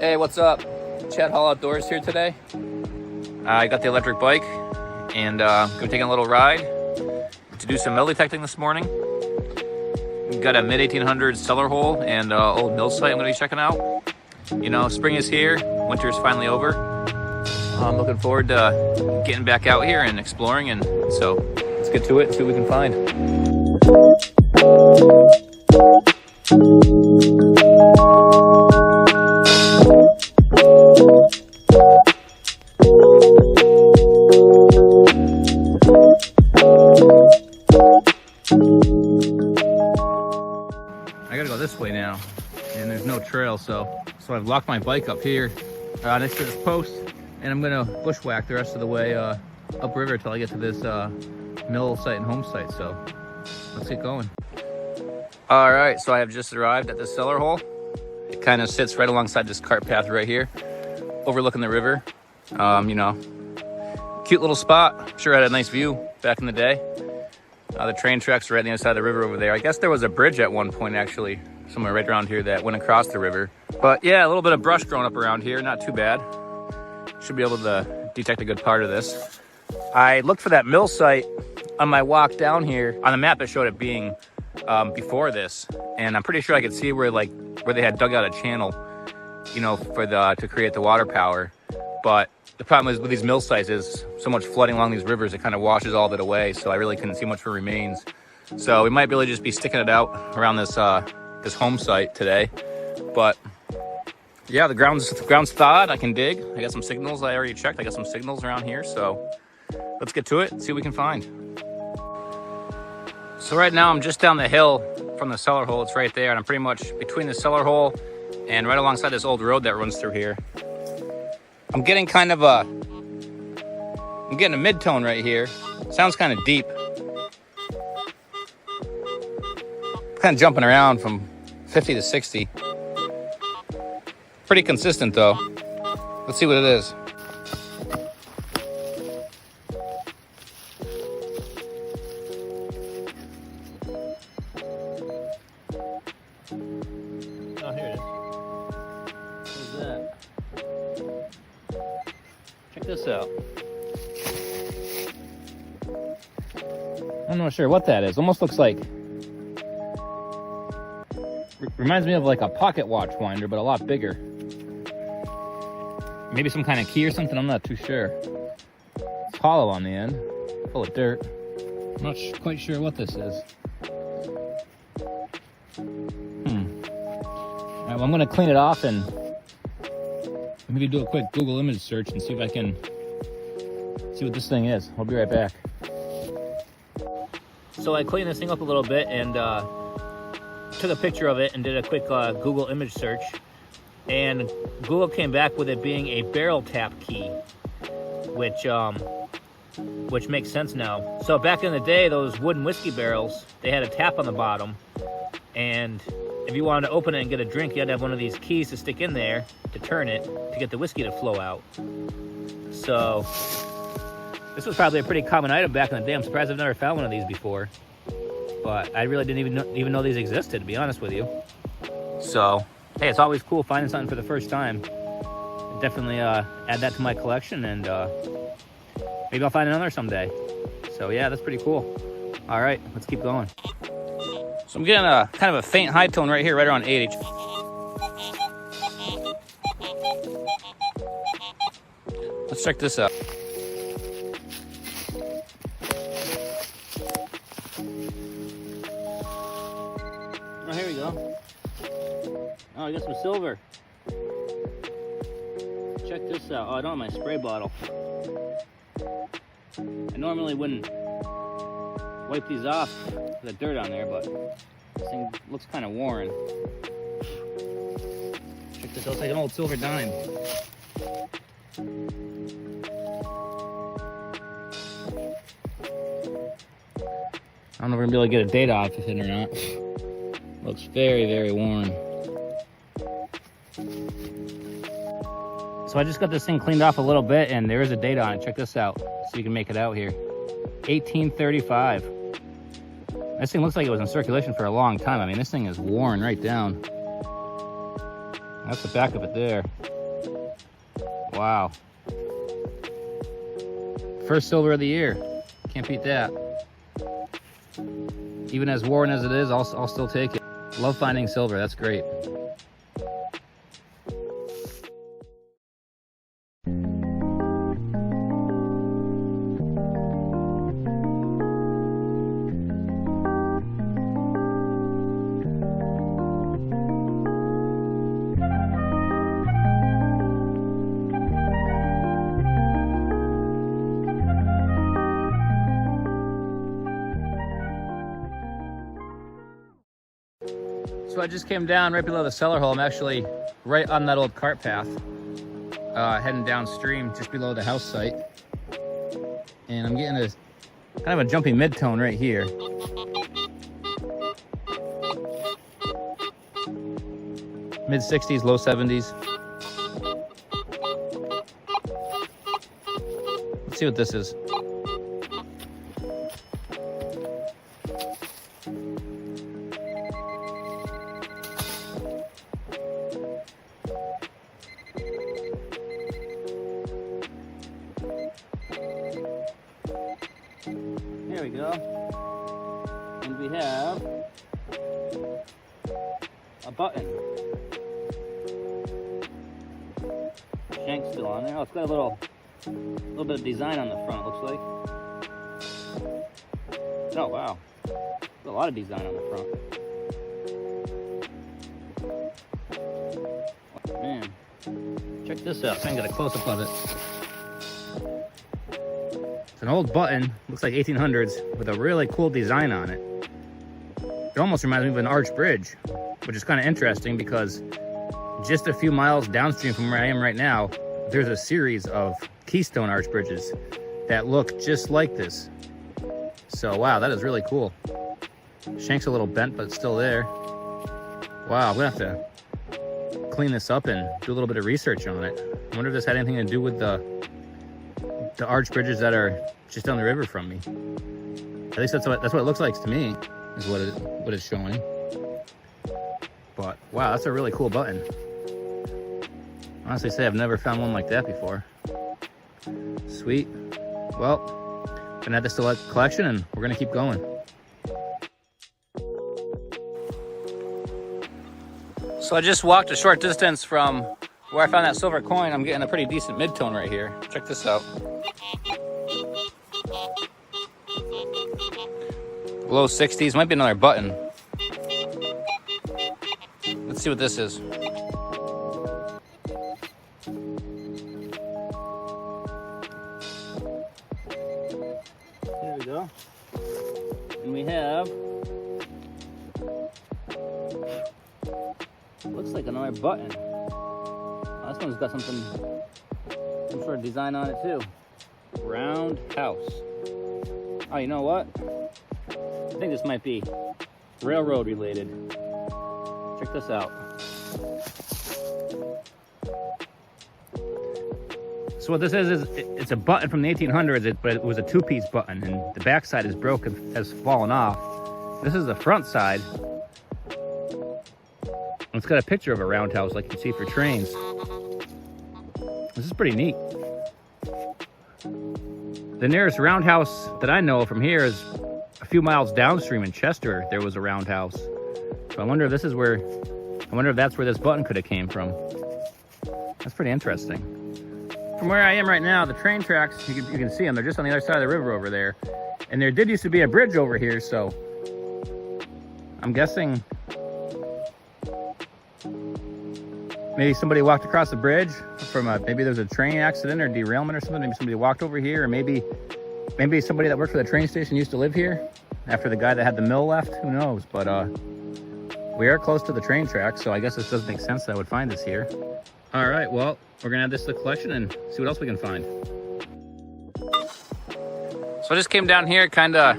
Hey, what's up? Chad Hall Outdoors here today. I got the electric bike and going to take a little ride to do some metal detecting this morning. We've got a mid-1800s cellar hole and old mill site I'm going to be checking out. You know, spring is here, winter is finally over. I'm looking forward to getting back out here and exploring, and so let's get to it and see what we can find. I gotta go this way now, and there's no trail, so I've locked my bike up here next to this post, and I'm gonna bushwhack the rest of the way upriver until I get to this mill site and home site. So let's get going. All right, so I have just arrived at the cellar hole. It kind of sits right alongside this cart path right here, overlooking the river. You know, cute little spot. Sure had a nice view back in the day. The train tracks are right on the other side of the river over there. I guess there was a bridge at one point, actually, somewhere right around here that went across the river. But yeah, a little bit of brush growing up around here, not too bad. Should be able to detect a good part of this. I looked for that mill site on my walk down here. On the map, it showed it being before this, and I'm pretty sure I could see where they had dug out a channel, you know, for to create the water power. But the problem is with these mill sites is so much flooding along these rivers, it kind of washes all of it away. So I really couldn't see much for remains. So we might really just be sticking it out around this this home site today. But yeah, the ground's thawed. I can dig. I got some signals I already checked. I got some signals around here. So let's get to it and see what we can find. So right now I'm just down the hill from the cellar hole. It's right there, and I'm pretty much between the cellar hole and right alongside this old road that runs through here. I'm getting kind of a mid-tone right here. Sounds kind of deep. Kind of jumping around from 50 to 60. Pretty consistent though. Let's see what it is. Oh, here it is. What is that? Check this out. I'm not sure what that is. Almost looks like, reminds me of like a pocket watch winder, but a lot bigger. Maybe some kind of key or something, I'm not too sure. It's hollow on the end, full of dirt. I'm not quite sure what this is. All right, well, I'm gonna clean it off and maybe do a quick Google image search and see if I can see what this thing is. I'll be right back. So I cleaned this thing up a little bit and took a picture of it and did a quick Google image search. And Google came back with it being a barrel tap key, which makes sense now. So back in the day, those wooden whiskey barrels, they had a tap on the bottom, and if you wanted to open it and get a drink, you had to have one of these keys to stick in there to turn it to get the whiskey to flow out. So this was probably a pretty common item back in the day. I'm surprised I've never found one of these before, but I really didn't even know these existed, to be honest with you. So hey, it's always cool finding something for the first time. I'll definitely add that to my collection, and maybe I'll find another someday. So yeah, that's pretty cool. All right, let's keep going. So I'm getting a kind of a faint high tone right here, right around 8H. Let's check this out. Oh, here we go. Oh, I got some silver. Check this out. Oh, I don't have my spray bottle. I normally wouldn't wipe these off with the dirt on there, but this thing looks kind of worn. Check this out. It's like an old silver dime. I don't know if we're gonna be able to get a date off of it or not. Looks very, very worn. So I just got this thing cleaned off a little bit, and there is a date on it. Check this out, so you can make it out here. 1835. This thing looks like it was in circulation for a long time. I mean, this thing is worn right down. That's the back of it there. Wow. First silver of the year. Can't beat that. Even as worn as it is, I'll still take it. Love finding silver, that's great. So I just came down right below the cellar hole. I'm actually right on that old cart path, heading downstream just below the house site. And I'm getting a kind of a jumpy mid-tone right here. Mid-60s, low 70s. Let's see what this is. There we go. And we have a button. Shank's still on there. Oh, it's got a little bit of design on the front, looks like. Oh, wow. There's a lot of design on the front. Man, check this out. I can get a close-up of it. It's an old button, looks like 1800s, with a really cool design on it. It almost reminds me of an arch bridge, which is kind of interesting because just a few miles downstream from where I am right now, there's a series of keystone arch bridges that look just like this. So wow, that is really cool. Shank's a little bent, but it's still there. Wow, I'm gonna have to clean this up and do a little bit of research on it. I wonder if this had anything to do with the arch bridges that are just down the river from me. At least that's what it looks like to me, is what it's showing. But wow, that's a really cool button. Honestly say I've never found one like that before. Sweet. Well, gonna add this to the collection and we're gonna keep going. So I just walked a short distance from where I found that silver coin. I'm getting a pretty decent mid-tone right here. Check this out. Low 60s, might be another button. Let's see what this is. There we go. And we have, looks like another button. Oh, this one's got some sort of design on it too. Round house. Oh, you know what? I think this might be railroad related. Check this out. So what this is it's a button from the 1800s, but it was a two-piece button, and the back side is broken, has fallen off. This is the front side. It's got a picture of a roundhouse like you can see for trains. This is pretty neat. The nearest roundhouse that I know from here is a few miles downstream in Chester. There was a roundhouse. So I wonder if that's where this button could have came from. That's pretty interesting. From where I am right now, the train tracks, you can see them. They're just on the other side of the river over there. And there did used to be a bridge over here, so I'm guessing maybe somebody walked across the bridge from maybe there was a train accident or derailment or something. Maybe somebody walked over here, or maybe somebody that worked for the train station used to live here after the guy that had the mill left. Who knows? But we are close to the train tracks, so I guess this does make sense that I would find this here. All right, well, we're gonna add this to the collection and see what else we can find. So I just came down here, kind of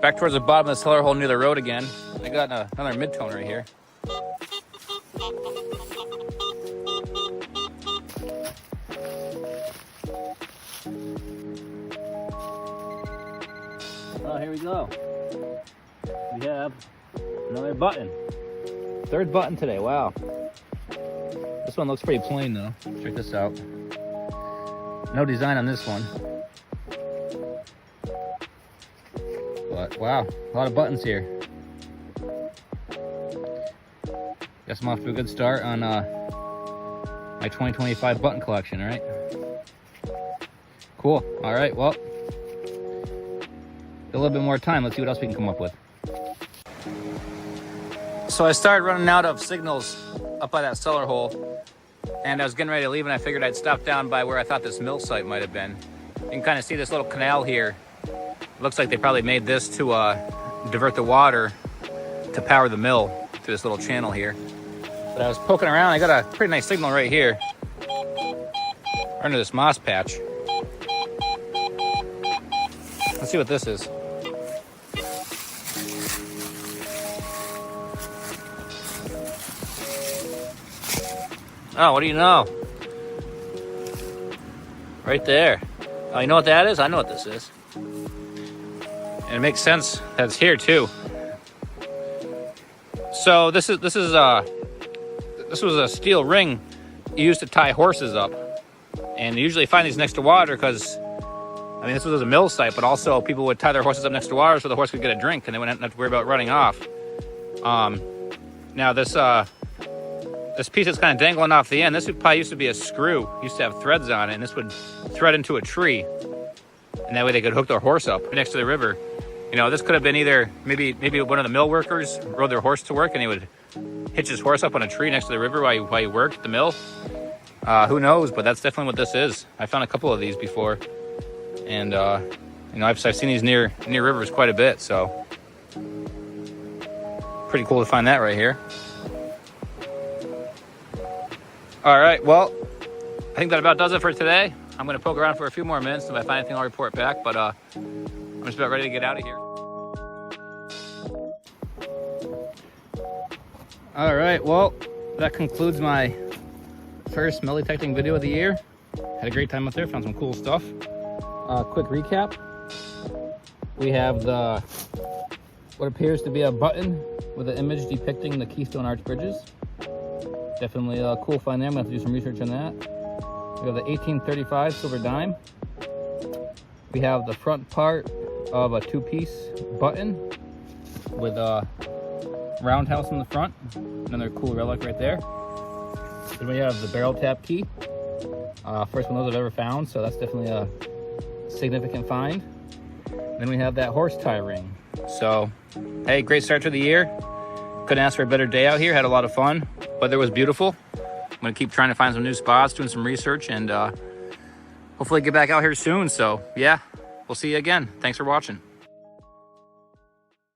back towards the bottom of the cellar hole near the road again. I got another mid-tone right here. Oh, here we go. we have another button. Third button today, wow. This one looks pretty plain though. Check this out. No design on this one. But wow, a lot of buttons here. Guess I'm off to a good start on my 2025 button collection, right? Cool, all right, well, a little bit more time. Let's see what else we can come up with. So I started running out of signals up by that cellar hole, and I was getting ready to leave, and I figured I'd stop down by where I thought this mill site might have been. You can kind of see this little canal here. It looks like they probably made this to divert the water to power the mill through this little channel here. But I was poking around, I got a pretty nice signal right here, under this moss patch. Let's see what this is. Oh, what do you know? Right there. Oh, you know what that is? I know what this is. And it makes sense that it's here too. So this was a steel ring used to tie horses up. And you usually find these next to water because, I mean, this was a mill site, but also people would tie their horses up next to water so the horse could get a drink and they wouldn't have to worry about running off. Now this piece that's kind of dangling off the end, this probably used to be a screw. Used to have threads on it, and this would thread into a tree. And that way they could hook their horse up next to the river. You know, this could have been either, maybe one of the mill workers rode their horse to work and he would hitch his horse up on a tree next to the river while he worked at the mill. Who knows, but that's definitely what this is. I found a couple of these before. And, you know, I've seen these near rivers quite a bit, so. Pretty cool to find that right here. All right, well, I think that about does it for today. I'm gonna poke around for a few more minutes. If I find anything, I'll report back, but I'm just about ready to get out of here. All right, well, that concludes my first mill detecting video of the year. Had a great time up there, found some cool stuff. Quick recap. We have what appears to be a button with an image depicting the Keystone Arch Bridges. Definitely a cool find there. I'm gonna have to do some research on that. We have the 1835 silver dime. We have the front part of a two-piece button with a roundhouse in the front. Another cool relic right there. Then we have the barrel tap key. First one of those I've ever found, so that's definitely a significant find. Then we have that horse tie ring. So, hey, great start to the year. Couldn't ask for a better day out here. Had a lot of fun. Weather was beautiful. I'm gonna keep trying to find some new spots, doing some research, and hopefully get back out here soon. So yeah, we'll see you again. Thanks for watching.